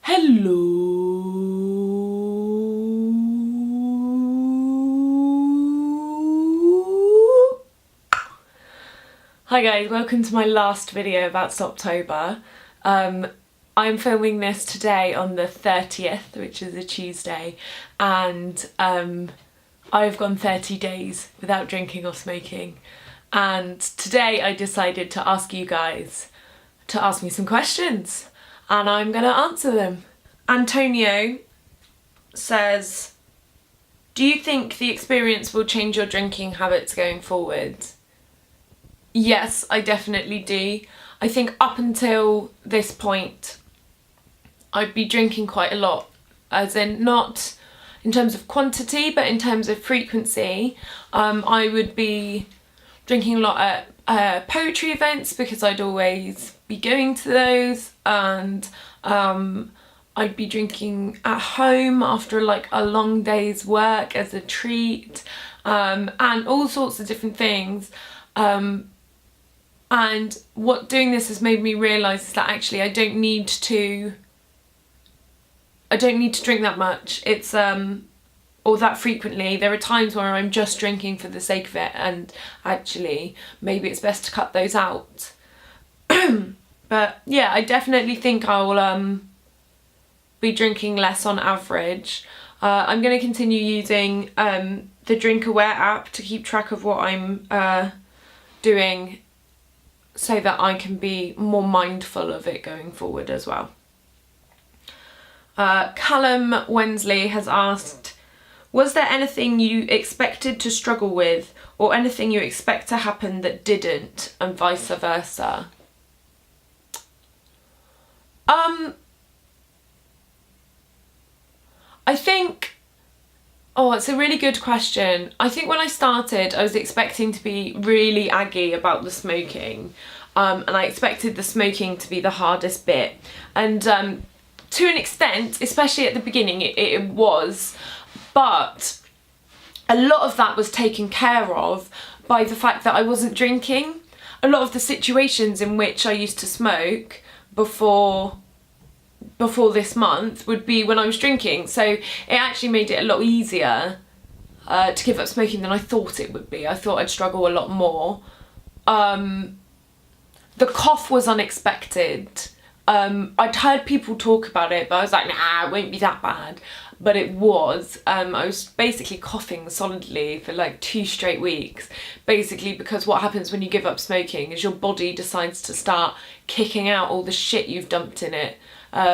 Hello. Hi guys, welcome to my last video about Stoptober. I'm filming this today on the 30th, which is a Tuesday, and I've gone 30 days without drinking or smoking. And today I decided to ask you guys to ask me some questions, and I'm gonna answer them. Antonio says, do you think the experience will change your drinking habits going forward? Yes, I definitely do. I think up until this point, I'd be drinking quite a lot, as in not in terms of quantity, but in terms of frequency. I would be drinking a lot at poetry events because I'd always be going to those, and I'd be drinking at home after like a long day's work as a treat, and all sorts of different things. And what doing this has made me realise is that actually I don't need to drink that much. It's or that frequently. There are times where I'm just drinking for the sake of it, and actually maybe it's best to cut those out. But yeah, I definitely think I'll be drinking less on average. I'm going to continue using the Drink Aware app to keep track of what I'm doing, so that I can be more mindful of it going forward as well. Callum Wensley has asked, was there anything you expected to struggle with, or anything you expect to happen that didn't, and vice versa? I think, it's a really good question. I think when I started, I was expecting to be really aggy about the smoking, and I expected the smoking to be the hardest bit. And to an extent, especially at the beginning, it was, but a lot of that was taken care of by the fact that I wasn't drinking. A lot of the situations in which I used to smoke before this month would be when I was drinking, so it actually made it a lot easier to give up smoking than I thought it would be. I thought I'd struggle a lot more. The cough was unexpected. I'd heard people talk about it, but I was like, nah, it won't be that bad. But it was. I was basically coughing solidly for like 2 straight weeks, basically because what happens when you give up smoking is your body decides to start kicking out all the shit you've dumped in it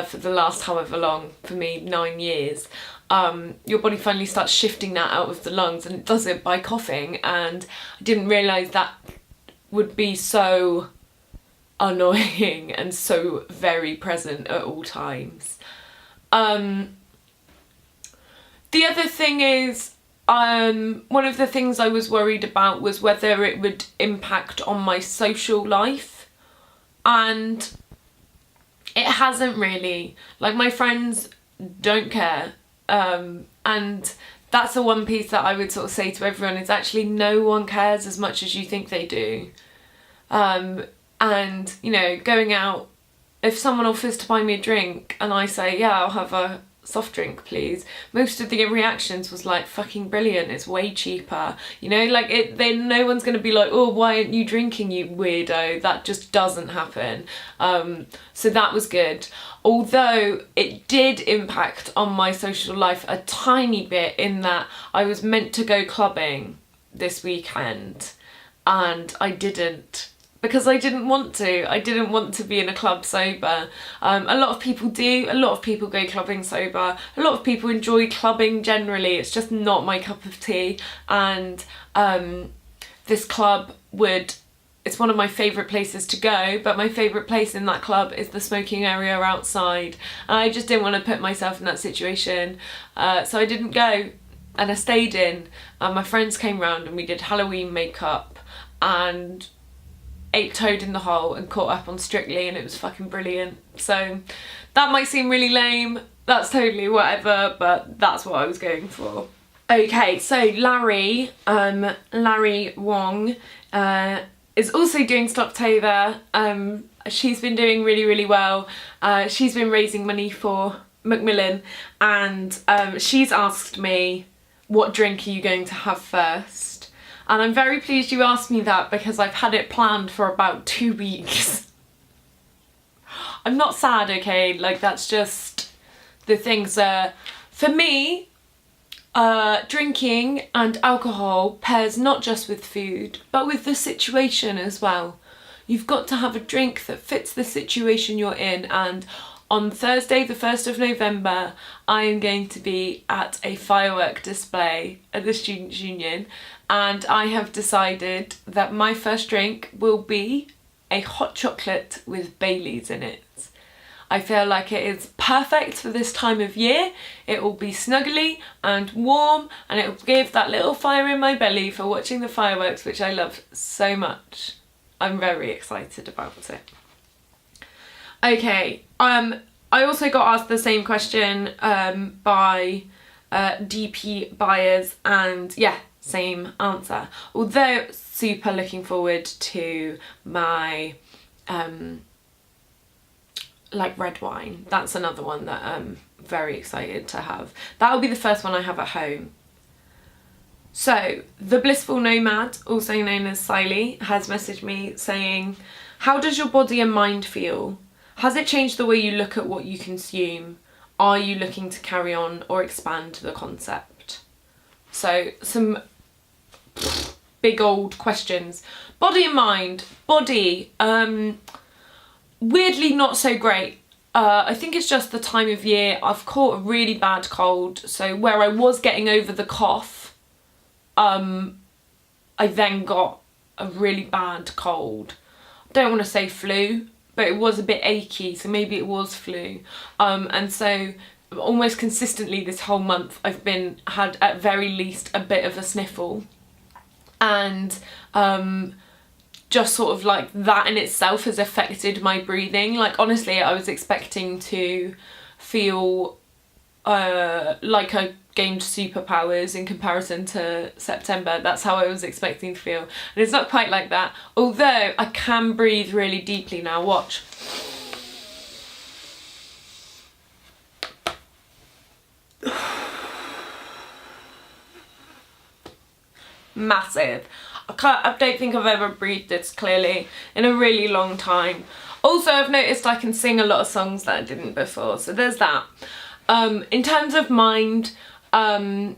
for the last however long, for me 9 years. Your body finally starts shifting that out of the lungs, and it does it by coughing, and I didn't realise that would be so annoying and so very present at all times. The other thing is, one of the things I was worried about was whether it would impact on my social life, and it hasn't really. Like, my friends don't care, and that's the one piece that I would sort of say to everyone, is actually no one cares as much as you think they do. And, you know, going out, if someone offers to buy me a drink and I say, yeah, I'll have a soft drink please, most of the reactions was like, fucking brilliant, it's way cheaper, you know, like then no one's gonna be like, oh, why aren't you drinking, you weirdo. That just doesn't happen. So that was good, although it did impact on my social life a tiny bit, in that I was meant to go clubbing this weekend and I didn't, because I didn't want to. I didn't want to be in a club sober. A lot of people do. A lot of people go clubbing sober. A lot of people enjoy clubbing generally. It's just not my cup of tea. And this club it's one of my favourite places to go, but my favourite place in that club is the smoking area outside. And I just didn't want to put myself in that situation. So I didn't go, and I stayed in. My friends came round and we did Halloween makeup and ate Toad in the Hole and caught up on Strictly, and it was fucking brilliant. So that might seem really lame, that's totally whatever, but that's what I was going for. Okay, so Larry Wong is also doing Stoptober, She's been doing really, really well. She's been raising money for Macmillan, and she's asked me, what drink are you going to have first? And I'm very pleased you asked me that, because I've had it planned for about 2 weeks. I'm not sad, okay? Like, that's just the things. For me, drinking and alcohol pairs not just with food, but with the situation as well. You've got to have a drink that fits the situation you're in, and on Thursday the 1st of November I am going to be at a firework display at the Students' Union, and I have decided that my first drink will be a hot chocolate with Baileys in it. I feel like it is perfect for this time of year. It will be snuggly and warm, and it will give that little fire in my belly for watching the fireworks, which I love so much. I'm very excited about it. Okay, I also got asked the same question by DP buyers, and yeah, same answer. Although super looking forward to my like red wine. That's another one that I'm very excited to have. That'll be the first one I have at home. So, the Blissful Nomad, also known as Siley, has messaged me saying, how does your body and mind feel? Has it changed the way you look at what you consume? Are you looking to carry on or expand the concept? So, some big old questions. Body and mind. Body, weirdly not so great. I think it's just the time of year. I've caught a really bad cold, so where I was getting over the cough, I then got a really bad cold. I don't want to say flu, but it was a bit achy, so maybe it was flu. And so almost consistently this whole month I've had at very least a bit of a sniffle, and just sort of like that in itself has affected my breathing. Like, honestly, I was expecting to feel like I gained superpowers in comparison to September. That's how I was expecting to feel, and it's not quite like that, although I can breathe really deeply now. Watch. Massive. I don't think I've ever breathed this clearly in a really long time. Also, I've noticed I can sing a lot of songs that I didn't before, so there's that. In terms of mind, I'm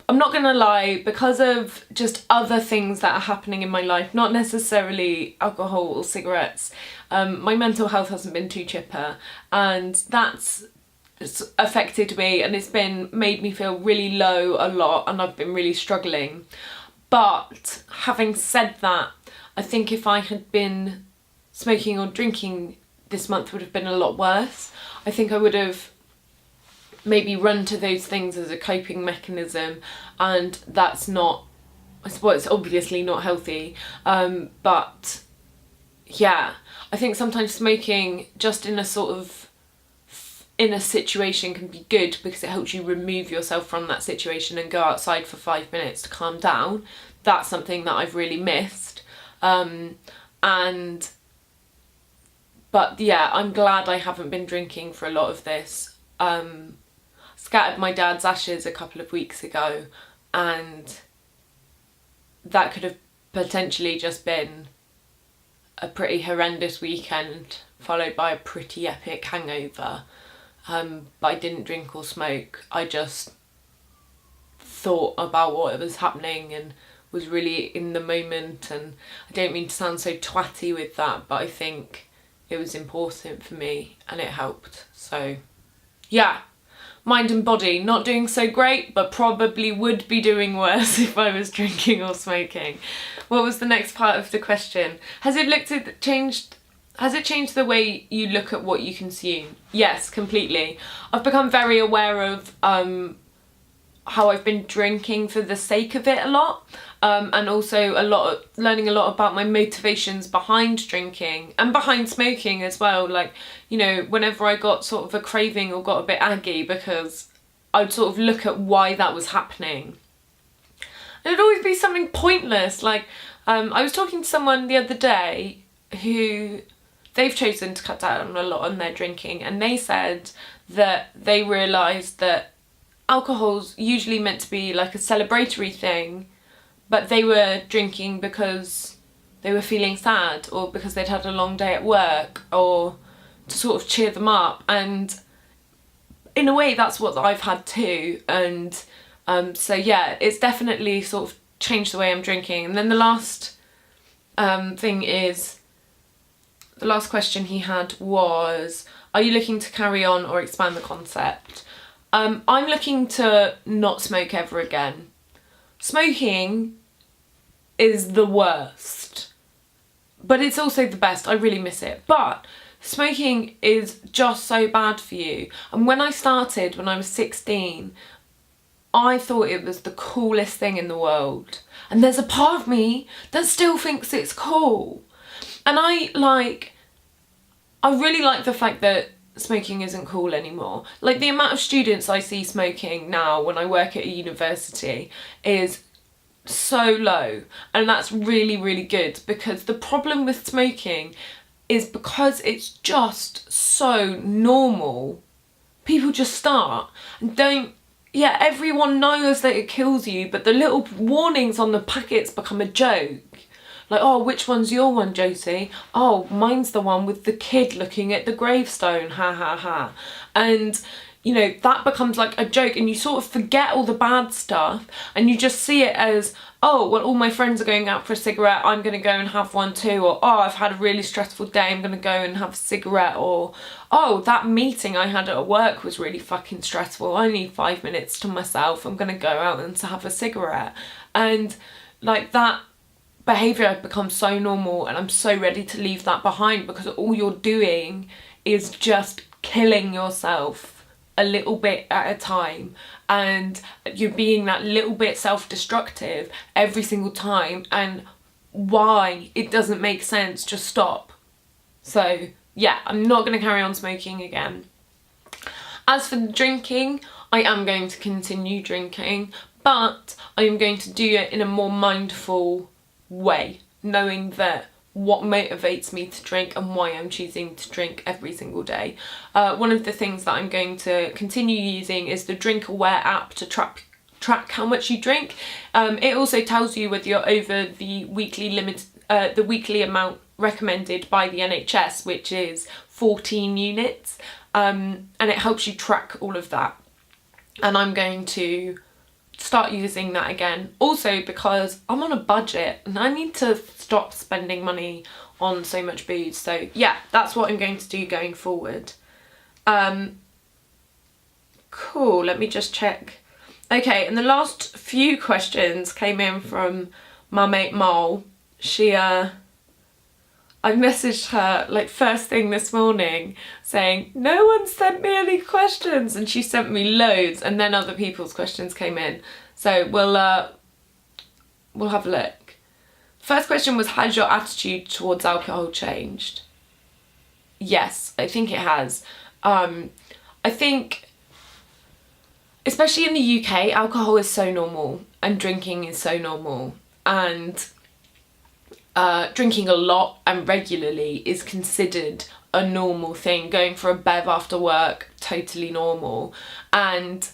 not gonna lie, because of just other things that are happening in my life, not necessarily alcohol or cigarettes, my mental health hasn't been too chipper, and that's affected me, and it's made me feel really low a lot, and I've been really struggling. But having said that, I think if I had been smoking or drinking this month would have been a lot worse. I think I would have maybe run to those things as a coping mechanism, and that's not, well, it's obviously not healthy, but yeah, I think sometimes smoking just in a situation can be good, because it helps you remove yourself from that situation and go outside for 5 minutes to calm down. That's something that I've really missed. But yeah, I'm glad I haven't been drinking for a lot of this. Scattered my dad's ashes a couple of weeks ago, and that could have potentially just been a pretty horrendous weekend followed by a pretty epic hangover. But I didn't drink or smoke. I just thought about what was happening and was really in the moment, and I don't mean to sound so twatty with that, but I think it was important for me and it helped. So yeah, mind and body, not doing so great, but probably would be doing worse if I was drinking or smoking. What was the next part of the question? Has it changed the way you look at what you consume? Yes, completely. I've become very aware of how I've been drinking for the sake of it a lot, and also learning a lot about my motivations behind drinking and behind smoking as well. Like, you know, whenever I got sort of a craving or got a bit aggy, because I'd sort of look at why that was happening. And it'd always be something pointless. Like, I was talking to someone the other day who they've chosen to cut down a lot on their drinking, and they said that they realised that alcohol's usually meant to be like a celebratory thing, but they were drinking because they were feeling sad, or because they'd had a long day at work, or to sort of cheer them up. And in a way that's what I've had too. And so yeah, it's definitely sort of changed the way I'm drinking. And then the last thing is, the last question he had was, are you looking to carry on or expand the concept? I'm looking to not smoke ever again. Smoking is the worst, but it's also the best. I really miss it. But smoking is just so bad for you. And when I started, when I was 16, I thought it was the coolest thing in the world. And there's a part of me that still thinks it's cool. And I really like the fact that smoking isn't cool anymore. Like, the amount of students I see smoking now when I work at a university is so low, and that's really, really good, because the problem with smoking is because it's just so normal, people just start and don't, yeah, everyone knows that it kills you, but the little warnings on the packets become a joke. Like, oh, which one's your one, Josie? Oh, mine's the one with the kid looking at the gravestone, ha ha ha. And, you know, that becomes like a joke, and you sort of forget all the bad stuff, and you just see it as, oh, well, all my friends are going out for a cigarette, I'm going to go and have one too. Or, oh, I've had a really stressful day, I'm going to go and have a cigarette. Or, oh, that meeting I had at work was really fucking stressful, I need 5 minutes to myself, I'm going to go out and to have a cigarette. And like, that behaviour becomes so normal, and I'm so ready to leave that behind, because all you're doing is just killing yourself a little bit at a time, and you're being that little bit self-destructive every single time, and why? It doesn't make sense. Just stop. So yeah, I'm not going to carry on smoking again. As for the drinking, I am going to continue drinking, but I am going to do it in a more mindful way, knowing that what motivates me to drink and why I'm choosing to drink every single day. One of the things that I'm going to continue using is the Drink Aware app to track how much you drink. It also tells you whether you're over the weekly limit, the weekly amount recommended by the NHS, which is 14 units, and it helps you track all of that. And I'm going to start using that again, also because I'm on a budget and I need to stop spending money on so much booze. So yeah, that's what I'm going to do going forward. Cool, let me just check. Okay, and the last few questions came in from my mate Mole. I messaged her like first thing this morning saying, no one sent me any questions, and she sent me loads, and then other people's questions came in. So we'll have a look. First question was, has your attitude towards alcohol changed? Yes, I think it has. I think, especially in the UK, alcohol is so normal and drinking is so normal, and drinking a lot and regularly is considered a normal thing. Going for a bev after work, totally normal. And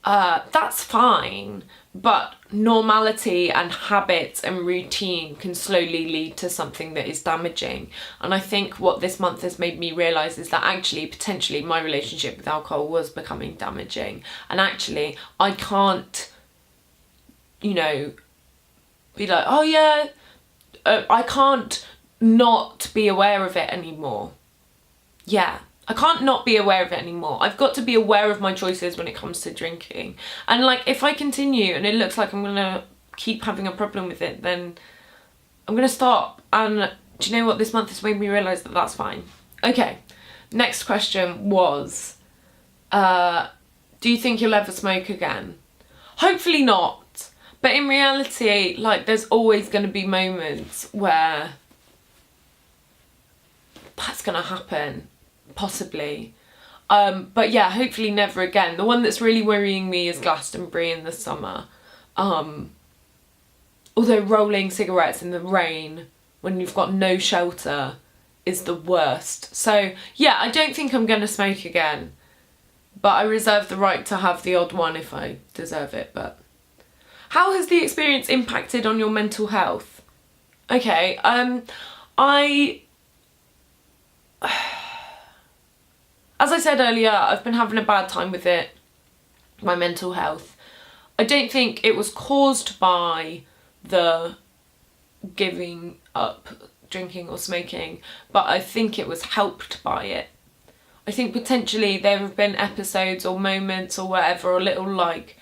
that's fine, but normality and habits and routine can slowly lead to something that is damaging. And I think what this month has made me realise is that actually, potentially, my relationship with alcohol was becoming damaging. And actually, I can't, you know, be like, oh yeah, I can't not be aware of it anymore. Yeah, I can't not be aware of it anymore. I've got to be aware of my choices when it comes to drinking. And like, if I continue and it looks like I'm gonna keep having a problem with it, then I'm gonna stop. And do you know what? This month has made me realise that that's fine. Okay, next question was, do you think you'll ever smoke again? Hopefully not. But in reality, like, there's always going to be moments where that's going to happen, possibly. But yeah, hopefully never again. The one that's really worrying me is Glastonbury in the summer. Although rolling cigarettes in the rain when you've got no shelter is the worst. So yeah, I don't think I'm gonna smoke again, but I reserve the right to have the odd one if I deserve it. But how has the experience impacted on your mental health? Okay, as I said earlier, I've been having a bad time with it, my mental health. I don't think it was caused by the giving up drinking or smoking, but I think it was helped by it. I think potentially there have been episodes or moments or whatever, or little like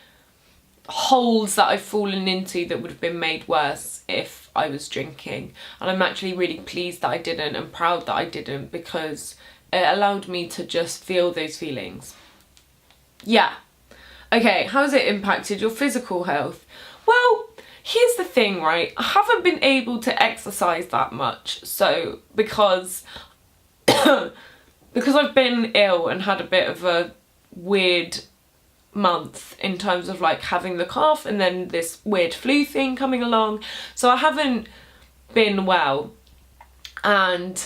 holes that I've fallen into that would have been made worse if I was drinking. And I'm actually really pleased that I didn't and proud that I didn't, because it allowed me to just feel those feelings. Yeah. Okay, how has it impacted your physical health? Well, here's the thing, right? I haven't been able to exercise that much. So because I've been ill and had a bit of a weird month in terms of like having the cough and then this weird flu thing coming along, so I haven't been well. And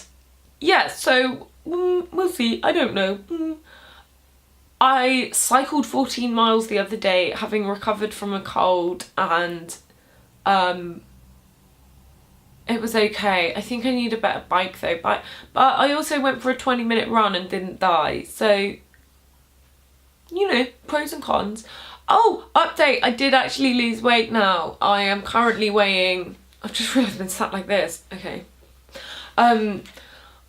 yeah, so we'll see, I don't know. I cycled 14 miles the other day having recovered from a cold, and it was okay. I think I need a better bike though, but I also went for a 20-minute run and didn't die, so you know, pros and cons. Oh, update, I did actually lose weight now. I am currently weighing, I've just realised I've been sat like this, okay.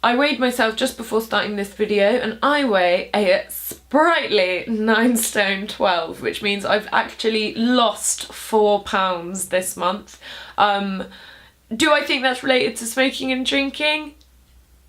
I weighed myself just before starting this video, and I weigh a sprightly 9 stone 12, which means I've actually lost 4 pounds this month. Do I think that's related to smoking and drinking?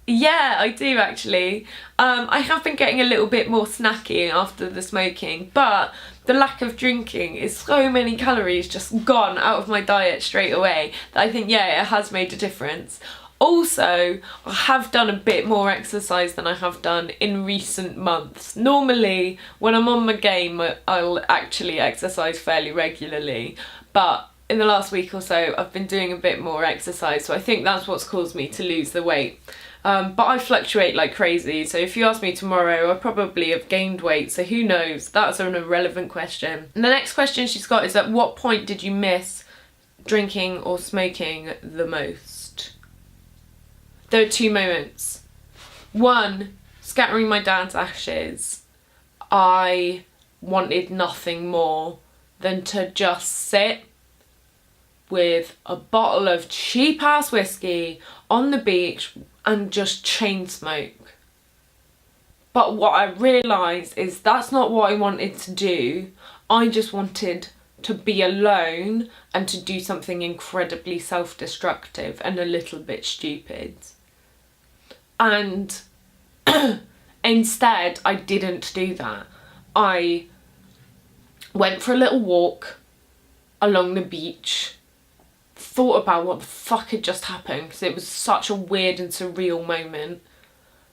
Yeah, I do actually. I have been getting a little bit more snacky after the smoking, but the lack of drinking is so many calories just gone out of my diet straight away that I think, yeah, it has made a difference. Also, I have done a bit more exercise than I have done in recent months. Normally, when I'm on my game, I'll actually exercise fairly regularly, but in the last week or so, I've been doing a bit more exercise, so I think that's what's caused me to lose the weight. But I fluctuate like crazy, so if you ask me tomorrow, I probably have gained weight, so who knows? That's an irrelevant question. And the next question she's got is, at what point did you miss drinking or smoking the most? There are 2 moments. One, scattering my dad's ashes. I wanted nothing more than to just sit with a bottle of cheap ass whiskey on the beach and just chain smoke. But what I realised is that's not what I wanted to do. I just wanted to be alone and to do something incredibly self-destructive and a little bit stupid. And instead, I didn't do that. I went for a little walk along the beach, thought about what the fuck had just happened, because it was such a weird and surreal moment.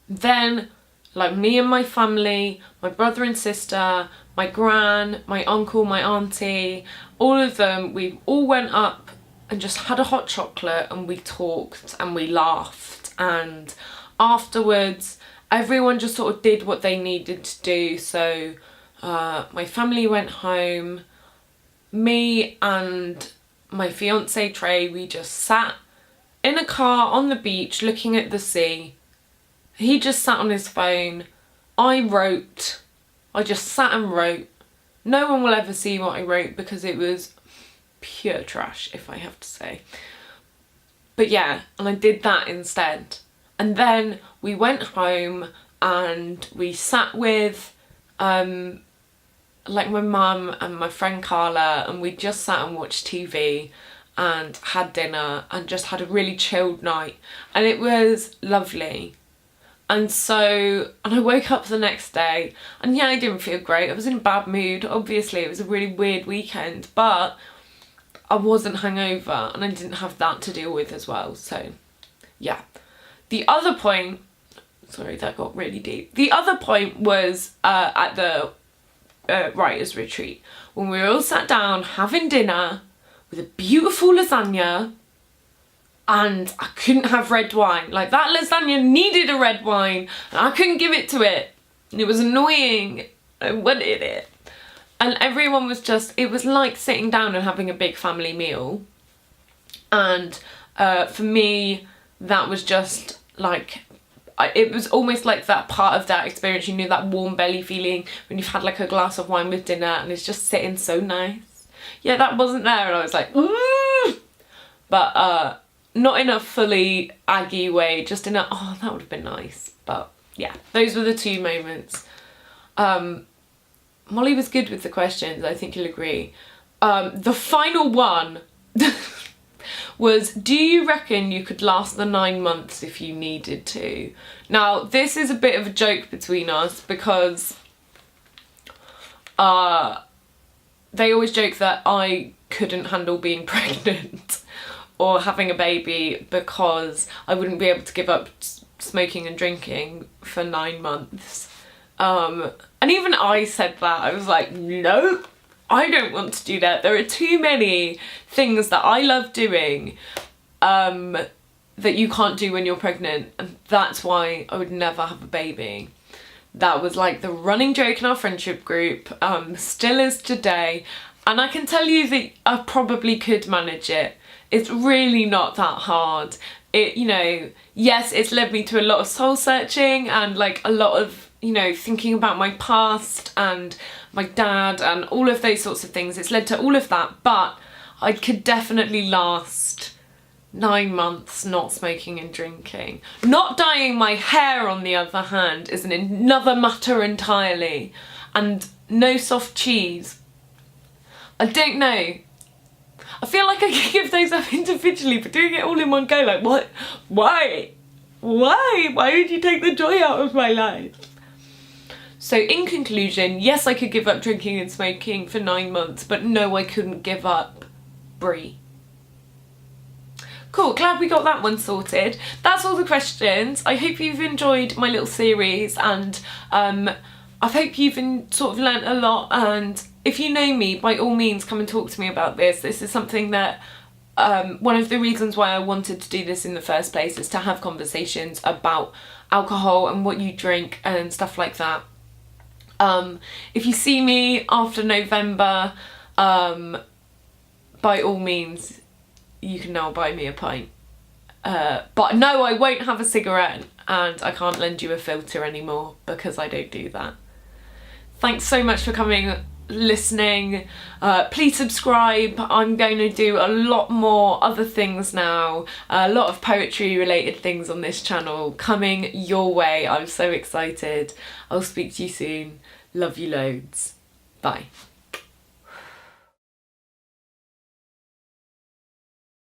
Then, like, me and my family, my brother and sister, my gran, my uncle, my auntie, all of them, we all went up and just had a hot chocolate and we talked and we laughed, and afterwards everyone just sort of did what they needed to do. So my family went home, me and my fiance Trey, we just sat in a car on the beach looking at the sea. He just sat on his phone. I wrote. I just sat and wrote. No one will ever see what I wrote because it was pure trash, if I have to say. But yeah, and I did that instead. And then we went home and we sat with like my mum and my friend Carla, and we just sat and watched TV and had dinner and just had a really chilled night, and it was lovely. And I woke up the next day and yeah, I didn't feel great. I was in a bad mood. Obviously it was a really weird weekend, but I wasn't hungover and I didn't have that to deal with as well. So yeah. The other point, sorry, that got really deep. The other point was at the writers' retreat, when we were all sat down having dinner with a beautiful lasagna and I couldn't have red wine. Like, that lasagna needed a red wine and I couldn't give it to it. It was annoying. I wanted it. And everyone was just, it was like sitting down and having a big family meal. And for me, that was just like, it was almost like that part of that experience, you know, that warm belly feeling when you've had like a glass of wine with dinner and it's just sitting so nice. Yeah, that wasn't there and I was like, ooh! But not in a fully Aggie way, just in a, oh, that would have been nice. But yeah, those were the two moments. Molly was good with the questions, I think you'll agree. The final one was, do you reckon you could last the 9 months if you needed to? Now, this is a bit of a joke between us because they always joke that I couldn't handle being pregnant or having a baby because I wouldn't be able to give up smoking and drinking for 9 months. And even I said that. I was like, no, I don't want to do that. There are too many things that I love doing that you can't do when you're pregnant, and that's why I would never have a baby. That was like the running joke in our friendship group, still is today, and I can tell you that I probably could manage it. It's really not that hard. It, you know, yes, it's led me to a lot of soul searching and like a lot of, you know, thinking about my past and my dad and all of those sorts of things. It's led to all of that, but I could definitely last 9 months not smoking and drinking. Not dyeing my hair, on the other hand, is another matter entirely. And no soft cheese. I don't know. I feel like I could give those up individually, but doing it all in one go, like, what? Why? Why? Why would you take the joy out of my life? So in conclusion, yes, I could give up drinking and smoking for 9 months, but no, I couldn't give up brie. Cool, glad we got that one sorted. That's all the questions. I hope you've enjoyed my little series, and I hope you've sort of learnt a lot, and if you know me, by all means come and talk to me about this. This is something that, one of the reasons why I wanted to do this in the first place is to have conversations about alcohol and what you drink and stuff like that. If you see me after November, by all means, you can now buy me a pint. But no, I won't have a cigarette, and I can't lend you a filter anymore because I don't do that. Thanks so much for coming, listening. Please subscribe. I'm going to do a lot more other things now, a lot of poetry related things on this channel coming your way. I'm so excited. I'll speak to you soon. Love you loads. Bye.